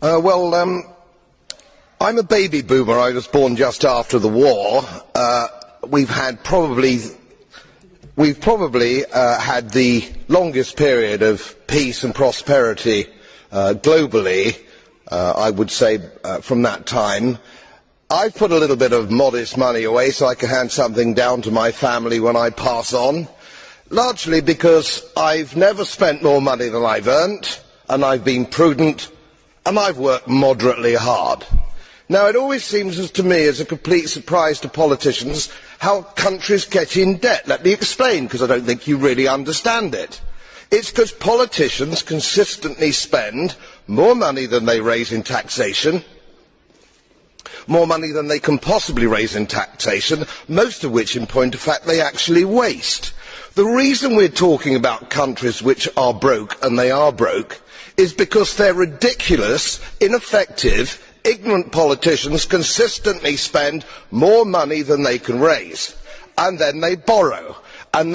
I'm a baby boomer. I was born just after the war. We've probably had the longest period of peace and prosperity globally, I would say, from that time. I've put a little bit of modest money away so I can hand something down to my family when I pass on, largely because I've never spent more money than I've earned, and I've been prudent, and I've worked moderately hard. Now, it always seems to me as a complete surprise to politicians how countries get in debt. Let me explain, because I don't think you really understand it. It's because politicians consistently spend more money than they raise in taxation, more money than they can possibly raise in taxation, most of which, in point of fact, they actually waste. The reason we're talking about countries which are broke, and they are broke, is because they're ridiculous, ineffective, ignorant politicians consistently spend more money than they can raise, and then they borrow, and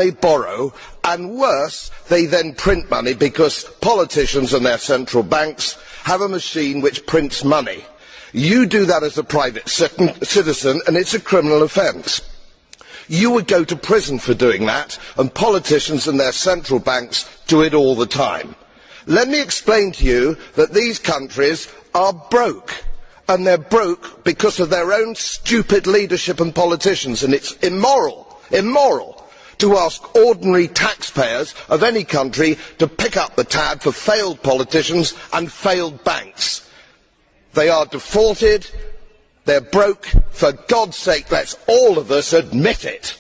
worse, they then print money, because politicians and their central banks have a machine which prints money. You do that as a private citizen, and it's a criminal offence. You would go to prison for doing that, and politicians and their central banks do it all the time. Let me explain to you that these countries are broke, and they're broke because of their own stupid leadership and politicians, and it's immoral to ask ordinary taxpayers of any country to pick up the tab for failed politicians and failed banks. They are defaulted, they're broke. For God's sake, let's all of us admit it.